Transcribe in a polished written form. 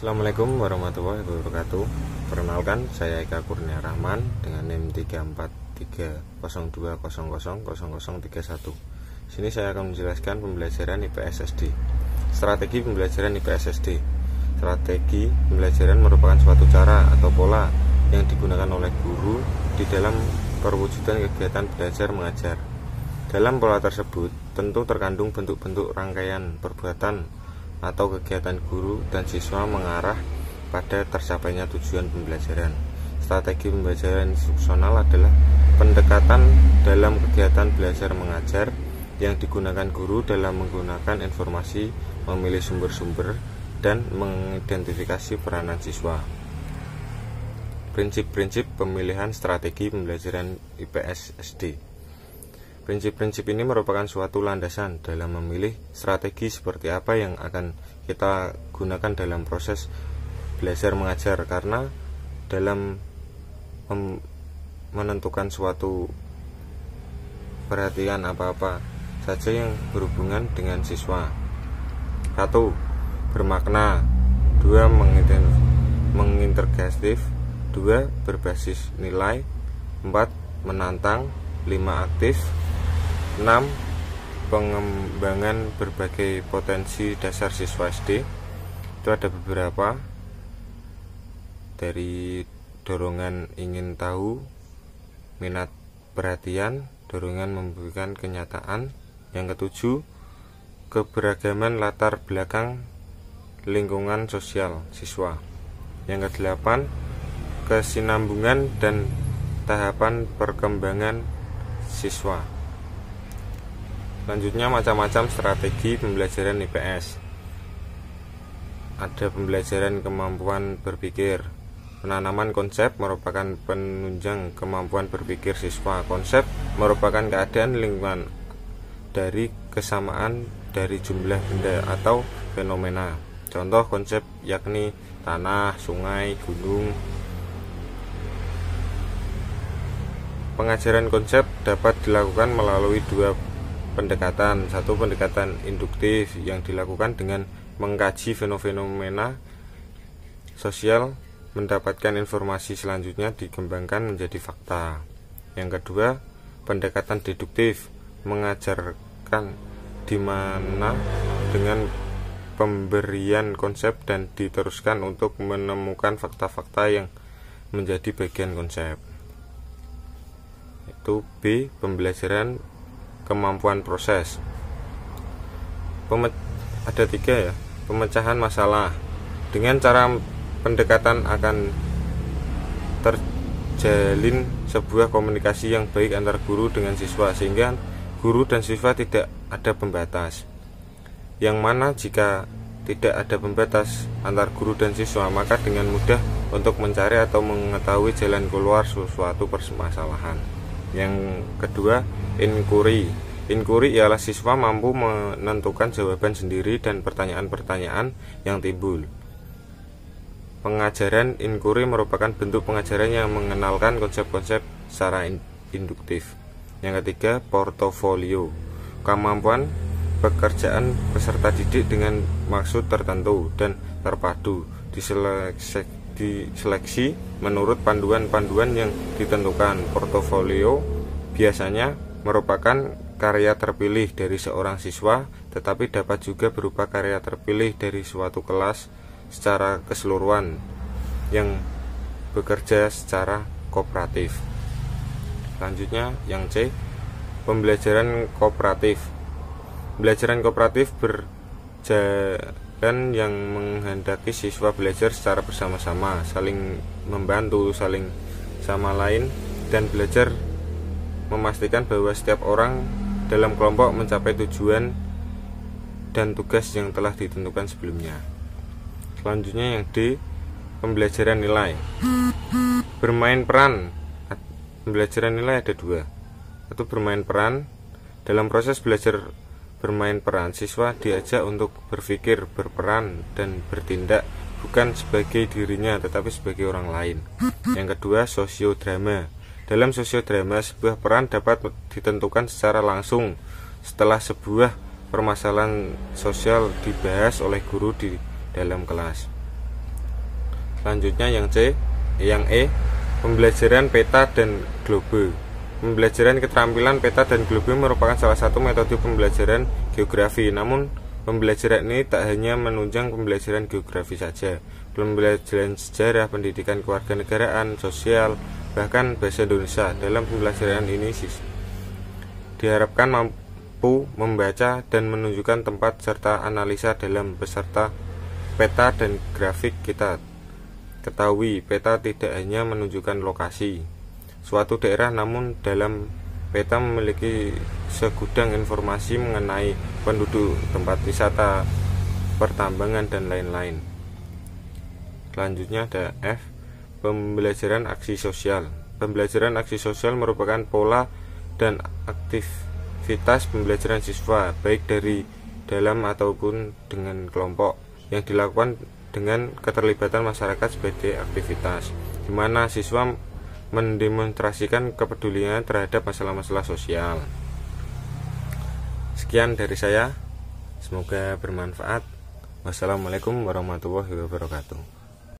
Assalamualaikum warahmatullahi wabarakatuh. Perkenalkan, saya Eka Kurnia Rahman dengan NIM 34302000031. Sini saya akan menjelaskan pembelajaran IPS SD. Strategi pembelajaran IPS SD. Strategi pembelajaran merupakan suatu cara atau pola yang digunakan oleh guru di dalam perwujudan kegiatan belajar mengajar. Dalam pola tersebut tentu terkandung bentuk-bentuk rangkaian perbuatan atau kegiatan guru dan siswa mengarah pada tercapainya tujuan pembelajaran. Strategi pembelajaran instruksional adalah pendekatan dalam kegiatan belajar mengajar yang digunakan guru dalam menggunakan informasi, memilih sumber-sumber, dan mengidentifikasi peranan siswa. Prinsip-prinsip pemilihan strategi pembelajaran IPS SD. Prinsip-prinsip ini merupakan suatu landasan dalam memilih strategi seperti apa yang akan kita gunakan dalam proses belajar mengajar, karena dalam menentukan suatu perhatian apa-apa saja yang berhubungan dengan siswa. 1. Bermakna. 2. Mengintegratif. 2. Berbasis nilai. 4. Menantang. 5. Aktif. 6. Pengembangan berbagai potensi dasar siswa SD. Itu ada beberapa, dari dorongan ingin tahu, minat perhatian, dorongan memberikan kenyataan. Yang ketujuh, keberagaman latar belakang lingkungan sosial siswa. Yang kedelapan, kesinambungan dan tahapan perkembangan siswa. Selanjutnya, macam-macam strategi pembelajaran IPS. Ada pembelajaran kemampuan berpikir. Penanaman konsep merupakan penunjang kemampuan berpikir siswa. Konsep merupakan keadaan lingkungan dari kesamaan dari jumlah benda atau fenomena. Contoh konsep yakni tanah, sungai, gunung. Pengajaran konsep dapat dilakukan melalui dua pendekatan. Satu, pendekatan induktif yang dilakukan dengan mengkaji fenomena sosial, mendapatkan informasi selanjutnya dikembangkan menjadi fakta. Yang kedua, pendekatan deduktif, mengajarkan di mana dengan pemberian konsep dan diteruskan untuk menemukan fakta-fakta yang menjadi bagian konsep. Itu B, pembelajaran kemampuan proses. Ada 3 ya. Pemecahan masalah. Dengan cara pendekatan akan terjalin sebuah komunikasi yang baik antar guru dengan siswa, sehingga guru dan siswa tidak ada pembatas. Yang mana jika tidak ada pembatas antar guru dan siswa, maka dengan mudah untuk mencari atau mengetahui jalan keluar suatu permasalahan. Yang kedua, inquiry. Inquiry ialah siswa mampu menentukan jawaban sendiri dan pertanyaan-pertanyaan yang timbul. Pengajaran inquiry merupakan bentuk pengajaran yang mengenalkan konsep-konsep secara induktif. Yang ketiga, portofolio. Kemampuan pekerjaan peserta didik dengan maksud tertentu dan terpadu diseleksi menurut panduan-panduan yang ditentukan. Portofolio biasanya merupakan karya terpilih dari seorang siswa, tetapi dapat juga berupa karya terpilih dari suatu kelas secara keseluruhan yang bekerja secara kooperatif. Selanjutnya, yang C, pembelajaran kooperatif. Pembelajaran kooperatif berjalan yang menghendaki siswa belajar secara bersama-sama, saling membantu, saling sama lain, dan belajar memastikan bahwa setiap orang dalam kelompok mencapai tujuan dan tugas yang telah ditentukan sebelumnya. Selanjutnya yang D, pembelajaran nilai. Bermain peran. Pembelajaran nilai ada 2. Satu, bermain peran. Dalam proses belajar bermain peran, siswa diajak untuk berpikir, berperan, dan bertindak bukan sebagai dirinya tetapi sebagai orang lain. Yang kedua, sosiodrama. Dalam sosiodrama, sebuah peran dapat ditentukan secara langsung setelah sebuah permasalahan sosial dibahas oleh guru di dalam kelas. Selanjutnya yang E, pembelajaran peta dan globe. Pembelajaran keterampilan peta dan globe merupakan salah satu metode pembelajaran geografi. Namun, pembelajaran ini tak hanya menunjang pembelajaran geografi saja. Pembelajaran sejarah, pendidikan kewarganegaraan, sosial, bahkan bahasa Indonesia. Dalam pembelajaran ini diharapkan mampu membaca dan menunjukkan tempat serta analisa dalam beserta peta dan grafik kita. Ketahui, peta tidak hanya menunjukkan lokasi suatu daerah, namun dalam peta memiliki segudang informasi mengenai penduduk, tempat wisata, pertambangan, dan lain-lain. Selanjutnya ada F, pembelajaran aksi sosial. Pembelajaran aksi sosial merupakan pola dan aktivitas pembelajaran siswa, baik dari dalam ataupun dengan kelompok, yang dilakukan dengan keterlibatan masyarakat sebagai aktivitas, di mana siswa mendemonstrasikan kepedulian terhadap masalah-masalah sosial. Sekian dari saya, semoga bermanfaat. Wassalamualaikum warahmatullahi wabarakatuh.